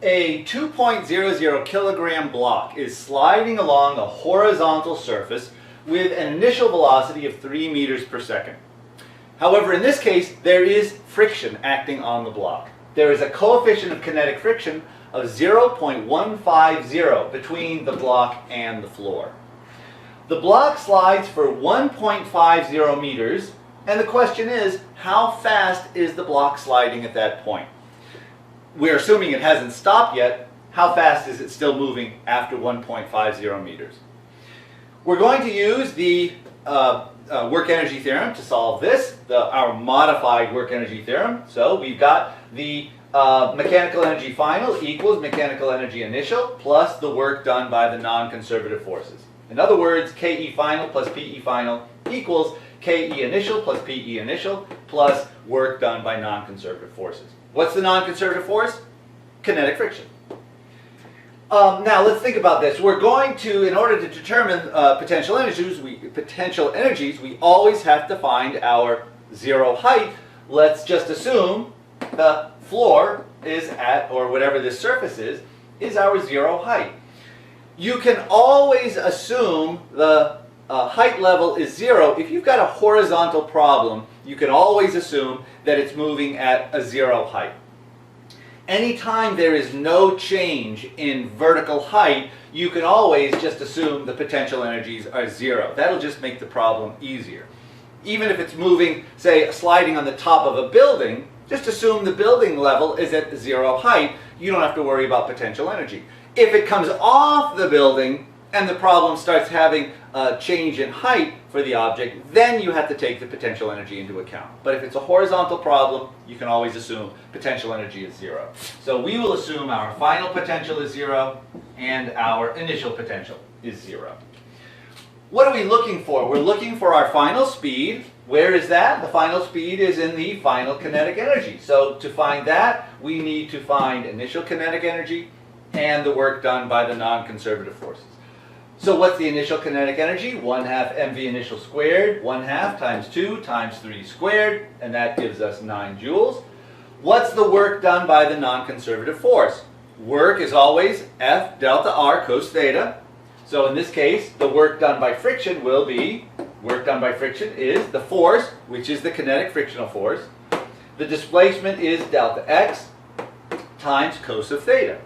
A 2.00 kilogram block is sliding along a horizontal surface with an initial velocity of 3 meters per second. However, in this case, there is friction acting on the block. There is a coefficient of kinetic friction of 0.150 between the block and the floor. The block slides for 1.50 meters, and the question is, how fast is the block sliding at that point? We're assuming it hasn't stopped yet. How fast is it still moving after 1.50 meters? We're going to use the work energy theorem to solve this, our modified work energy theorem. So we've got the mechanical energy final equals mechanical energy initial plus the work done by the non-conservative forces. In other words, KE final plus PE final equals KE initial plus PE initial plus work done by non-conservative forces. What's the non-conservative force? Kinetic friction. Now let's think about this. We're going to, in order to determine potential energies, we always have to find our zero height. Let's just assume the floor is at, or whatever this surface is our zero height. You can always assume the height level is zero. If you've got a horizontal problem, you can always assume that it's moving at a zero height. Anytime there is no change in vertical height, you can always just assume the potential energies are zero. That'll just make the problem easier. Even if it's moving, say, sliding on the top of a building, just assume the building level is at zero height. You don't have to worry about potential energy. If it comes off the building and the problem starts having a change in height for the object, then you have to take the potential energy into account. But if it's a horizontal problem, you can always assume potential energy is zero. So we will assume our final potential is zero and our initial potential is zero. What are we looking for? We're looking for our final speed. Where is that? The final speed is in the final kinetic energy. So to find that, we need to find initial kinetic energy and the work done by the non-conservative forces. So what's the initial kinetic energy? 1/2 mv initial squared, 1/2 times 2 times 3 squared, and that gives us 9 joules. What's the work done by the non-conservative force? Work is always F delta R cos theta. So in this case, the work done by friction will be, work done by friction is the force, which is the kinetic frictional force. The displacement is delta x times cos of theta.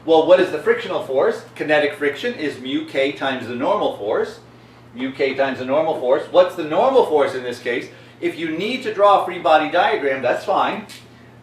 Well, what is the frictional force? Kinetic friction is mu k times the normal force. Mu k times the normal force. What's the normal force in this case? If you need to draw a free body diagram, that's fine.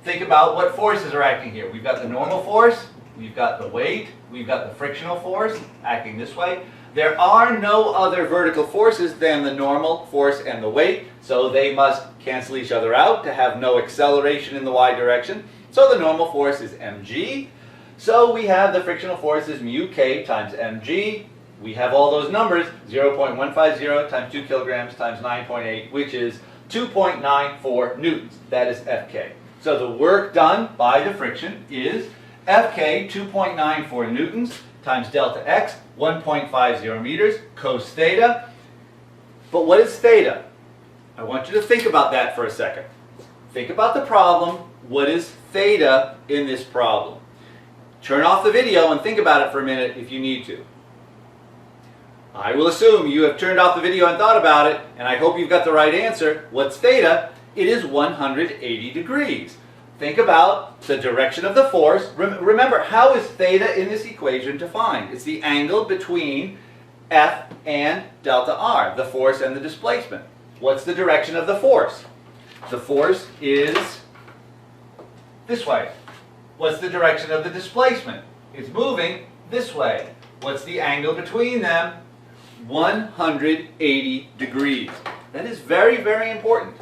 Think about what forces are acting here. We've got the normal force, we've got the weight, we've got the frictional force acting this way. There are no other vertical forces than the normal force and the weight, so they must cancel each other out to have no acceleration in the y direction. So the normal force is mg. So we have the frictional force is mu k times mg. We have all those numbers, 0.150 times 2 kilograms times 9.8, which is 2.94 newtons. That is Fk. So the work done by the friction is Fk 2.94 newtons times delta x, 1.50 meters, cos theta. But what is theta? I want you to think about that for a second. Think about the problem. What is theta in this problem? Turn off the video and think about it for a minute if you need to. I will assume you have turned off the video and thought about it, and I hope you've got the right answer. What's theta? It is 180 degrees. Think about the direction of the force. Remember, how is theta in this equation defined? It's the angle between F and delta R, the force and the displacement. What's the direction of the force? The force is this way. What's the direction of the displacement? It's moving this way. What's the angle between them? 180 degrees. That is very, very important.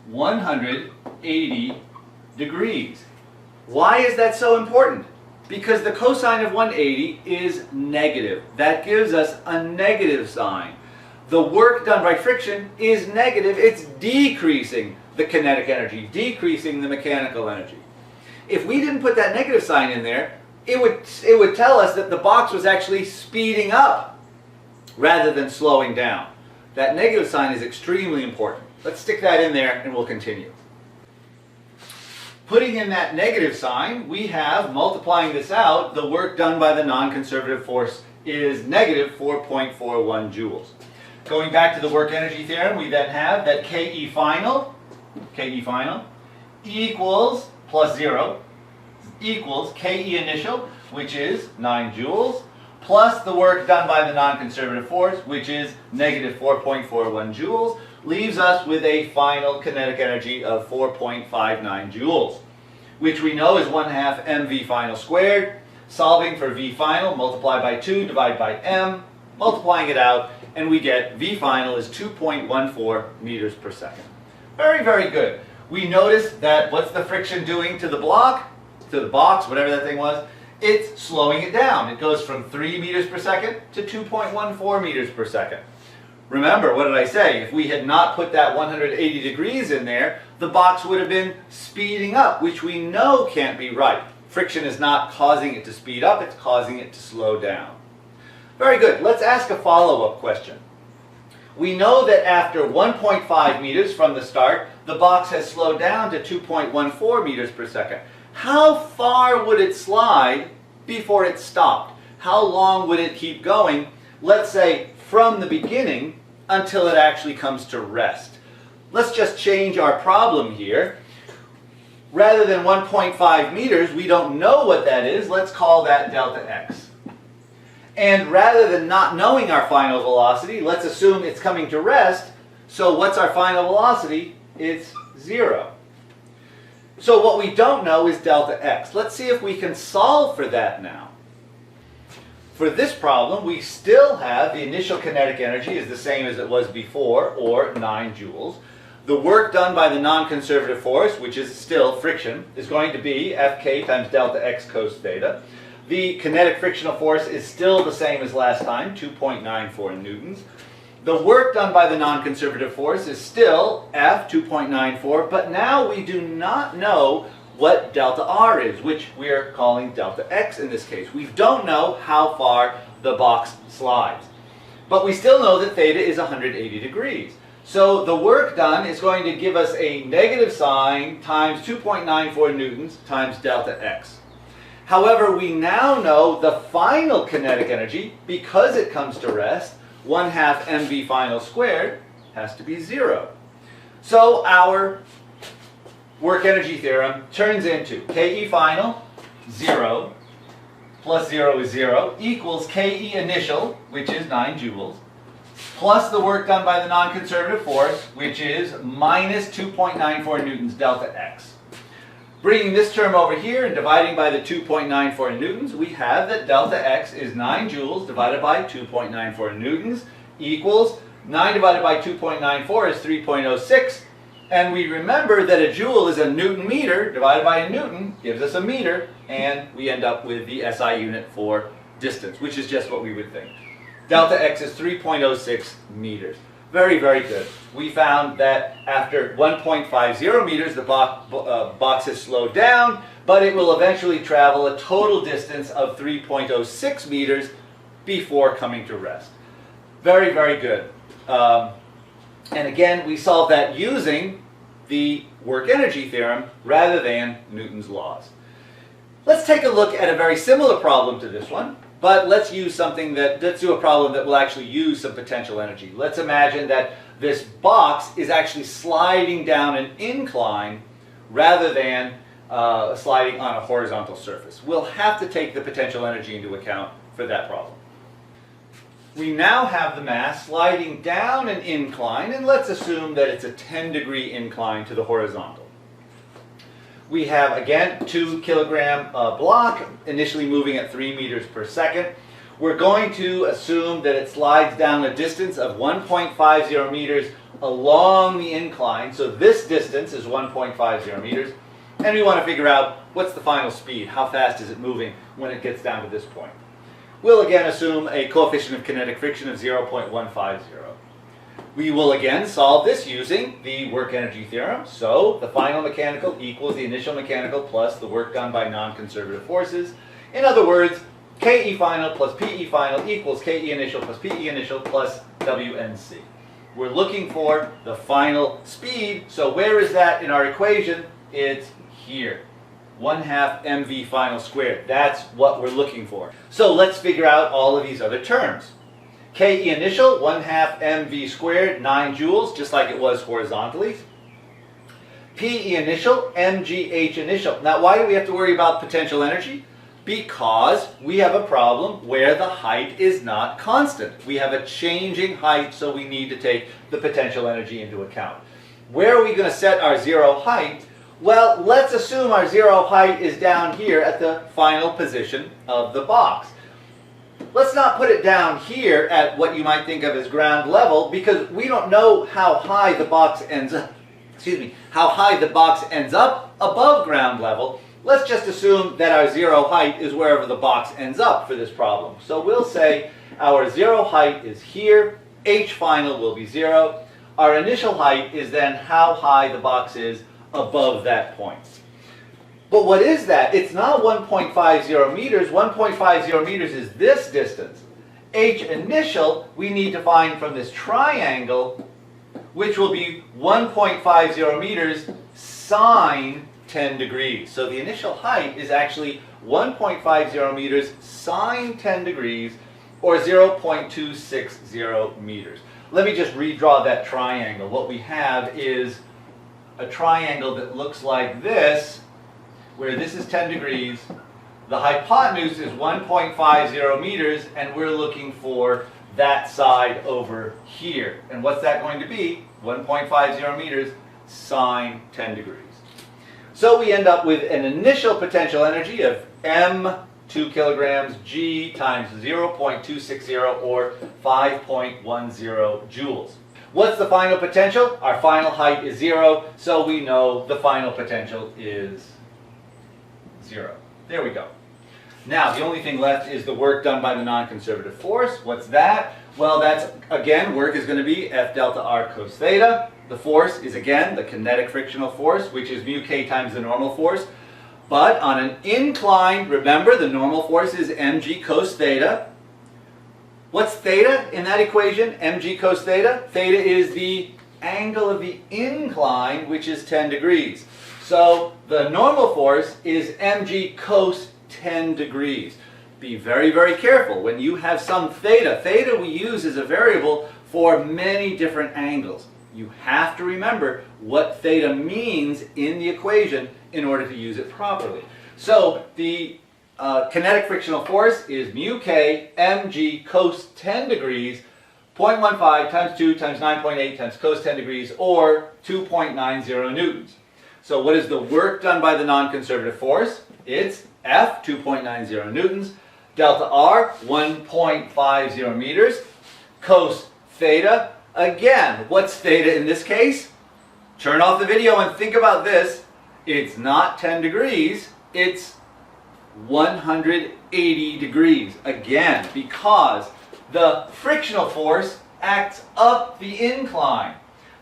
180 degrees. Why is that so important? Because the cosine of 180 is negative. That gives us a negative sign. The work done by friction is negative. It's decreasing the kinetic energy, decreasing the mechanical energy. If we didn't put that negative sign in there, it would tell us that the box was actually speeding up rather than slowing down. That negative sign is extremely important. Let's stick that in there and we'll continue. Putting in that negative sign, we have, multiplying this out, the work done by the non-conservative force is negative 4.41 joules. Going back to the work energy theorem, we then have that KE final equals plus 0 equals KE initial, which is 9 joules, plus the work done by the non-conservative force, which is negative 4.41 joules, leaves us with a final kinetic energy of 4.59 joules, which we know is 1/2 mv final squared. Solving for v final, multiply by 2, divide by m, multiplying it out, and we get v final is 2.14 meters per second. Very, very good. We notice that what's the friction doing to the block, to the box, whatever that thing was? It's slowing it down. It goes from 3 meters per second to 2.14 meters per second. Remember, what did I say? If we had not put that 180 degrees in there, the box would have been speeding up, which we know can't be right. Friction is not causing it to speed up, it's causing it to slow down. Very good. Let's ask a follow-up question. We know that after 1.5 meters from the start, the box has slowed down to 2.14 meters per second. How far would it slide before it stopped? How long would it keep going, let's say from the beginning until it actually comes to rest? Let's just change our problem here. Rather than 1.5 meters, we don't know what that is. Let's call that delta x. And rather than not knowing our final velocity, let's assume it's coming to rest. So what's our final velocity? It's 0. So what we don't know is delta x. Let's see if we can solve for that now. For this problem, we still have the initial kinetic energy is the same as it was before, or 9 joules. The work done by the non-conservative force, which is still friction, is going to be Fk times delta x cos theta. The kinetic frictional force is still the same as last time, 2.94 newtons. The work done by the non-conservative force is still F, 2.94, but now we do not know what delta R is, which we are calling delta x in this case. We don't know how far the box slides. But we still know that theta is 180 degrees. So the work done is going to give us a negative sign times 2.94 newtons times delta x. However, we now know the final kinetic energy, because it comes to rest, 1/2 mv final squared, has to be 0. So our work energy theorem turns into KE final, 0, plus 0 is 0, equals KE initial, which is 9 joules, plus the work done by the non-conservative force, which is minus 2.94 newtons delta x. Bringing this term over here and dividing by the 2.94 newtons, we have that delta x is 9 joules divided by 2.94 newtons equals 9 divided by 2.94 is 3.06. And we remember that a joule is a newton meter divided by a newton gives us a meter, and we end up with the SI unit for distance, which is just what we would think. Delta x is 3.06 meters. Very, very good. We found that after 1.50 meters, the box has slowed down, but it will eventually travel a total distance of 3.06 meters before coming to rest. Very, very good. And again, we solve that using the work energy theorem rather than Newton's laws. Let's take a look at a very similar problem to this one. But let's do a problem that will actually use some potential energy. Let's imagine that this box is actually sliding down an incline rather than sliding on a horizontal surface. We'll have to take the potential energy into account for that problem. We now have the mass sliding down an incline, and let's assume that it's a 10-degree incline to the horizontal. We have, again, 2 kilogram block, initially moving at 3 meters per second. We're going to assume that it slides down a distance of 1.50 meters along the incline. So this distance is 1.50 meters. And we want to figure out what's the final speed. How fast is it moving when it gets down to this point? We'll again assume a coefficient of kinetic friction of 0.150. We will again solve this using the work energy theorem. So the final mechanical equals the initial mechanical plus the work done by non-conservative forces. In other words, KE final plus PE final equals KE initial plus PE initial plus WNC. We're looking for the final speed. So where is that in our equation? It's here. 1/2 mv final squared. That's what we're looking for. So let's figure out all of these other terms. Ke initial, 1/2 mv squared, 9 joules, just like it was horizontally. Pe initial, mgh initial. Now why do we have to worry about potential energy? Because we have a problem where the height is not constant. We have a changing height, so we need to take the potential energy into account. Where are we going to set our zero height? Well, let's assume our zero height is down here at the final position of the box. Let's not put it down here at what you might think of as ground level, because we don't know how high the box ends up. How high the box ends up above ground level. Let's just assume that our zero height is wherever the box ends up for this problem. So we'll say our zero height is here, h final will be 0. Our initial height is then how high the box is above that point. But what is that? It's not 1.50 meters. 1.50 meters is this distance. H initial we need to find from this triangle, which will be 1.50 meters sine 10 degrees. So the initial height is actually 1.50 meters sine 10 degrees, or 0.260 meters. Let me just redraw that triangle. What we have is a triangle that looks like this, where this is 10 degrees, the hypotenuse is 1.50 meters, and we're looking for that side over here. And what's that going to be? 1.50 meters sine 10 degrees. So we end up with an initial potential energy of m 2 kilograms g times 0.260, or 5.10 joules. What's the final potential? Our final height is 0, so we know the final potential is 0. There we go. Now, the only thing left is the work done by the non-conservative force. What's that? Well, that's, again, work is going to be F delta R cos theta. The force is, again, the kinetic frictional force, which is mu k times the normal force. But on an incline, remember, the normal force is mg cos theta. What's theta in that equation? Mg cos theta? Theta is the angle of the incline, which is 10 degrees. So the normal force is mg cos 10 degrees. Be very, very careful. When you have some theta, theta we use as a variable for many different angles. You have to remember what theta means in the equation in order to use it properly. So the kinetic frictional force is mu k mg cos 10 degrees, 0.15 times 2 times 9.8 times cos 10 degrees, or 2.90 newtons. So what is the work done by the non-conservative force? It's F, 2.90 newtons, delta R, 1.50 meters, cos theta. Again, what's theta in this case? Turn off the video and think about this. It's not 10 degrees, it's 180 degrees. Again, because the frictional force acts up the incline.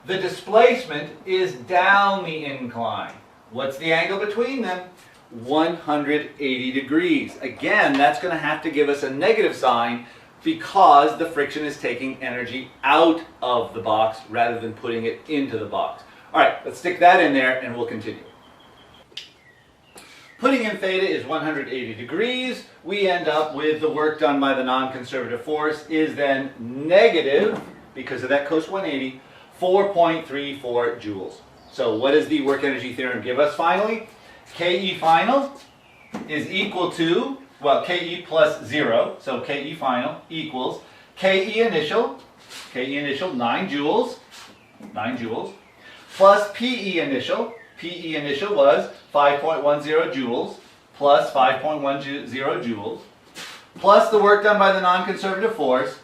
The displacement is down the incline. What's the angle between them? 180 degrees. Again, that's going to have to give us a negative sign because the friction is taking energy out of the box rather than putting it into the box. All right, let's stick that in there and we'll continue. Putting in theta is 180 degrees. We end up with the work done by the non-conservative force is then negative, because of that cos 180, 4.34 joules. So what does the work energy theorem give us finally? Ke final is equal to, well, Ke plus 0, so Ke final equals Ke initial, 9 joules, plus Pe initial was 5.10 joules, plus 5.10 joules, plus the work done by the non-conservative force,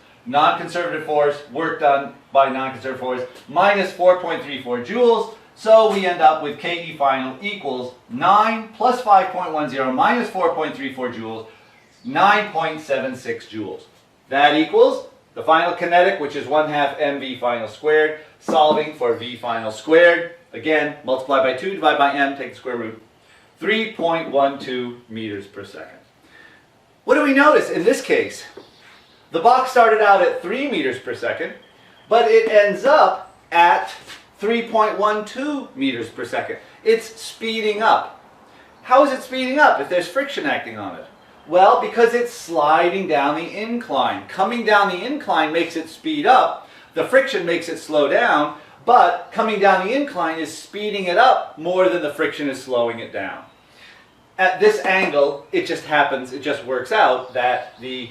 work done by non-conservative force, minus 4.34 joules. So we end up with Ke final equals 9 plus 5.10 minus 4.34 joules, 9.76 joules. That equals the final kinetic, which is 1/2 mv final squared, solving for v final squared. Again, multiply by 2, divide by m, take the square root. 3.12 meters per second. What do we notice in this case? The box started out at 3 meters per second, but it ends up at 3.12 meters per second. It's speeding up. How is it speeding up if there's friction acting on it? Well, because it's sliding down the incline. Coming down the incline makes it speed up. The friction makes it slow down, but coming down the incline is speeding it up more than the friction is slowing it down. At this angle, it just works out that the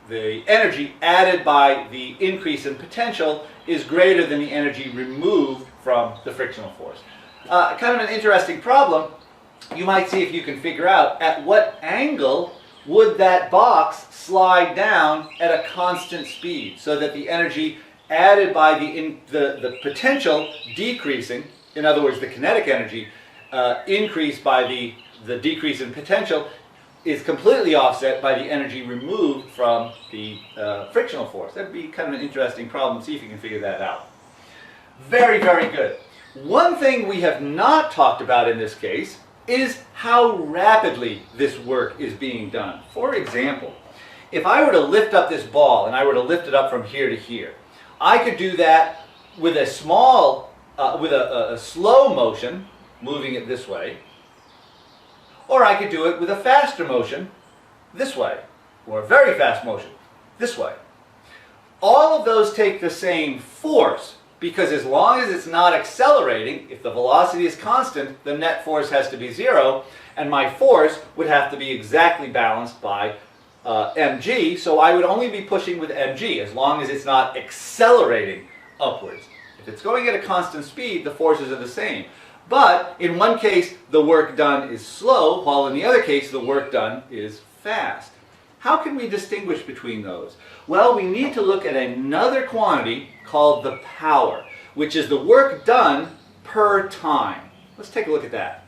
energy added by the increase in potential is greater than the energy removed from the frictional force. Kind of an interesting problem. You might see if you can figure out at what angle would that box slide down at a constant speed so that the energy added by the potential decreasing, in other words the kinetic energy, increased by the decrease in potential is completely offset by the energy removed from the frictional force. That'd be kind of an interesting problem. See if you can figure that out. Very, very good. One thing we have not talked about in this case is how rapidly this work is being done. For example, if I were to lift up this ball and I were to lift it up from here to here, I could do that with a slow motion, moving it this way, or I could do it with a faster motion this way, or a very fast motion this way. All of those take the same force, because as long as it's not accelerating, if the velocity is constant, the net force has to be zero, and my force would have to be exactly balanced by mg, so I would only be pushing with mg as long as it's not accelerating upwards. If it's going at a constant speed, the forces are the same. But in one case, the work done is slow, while in the other case, the work done is fast. How can we distinguish between those? Well, we need to look at another quantity called the power, which is the work done per time. Let's take a look at that.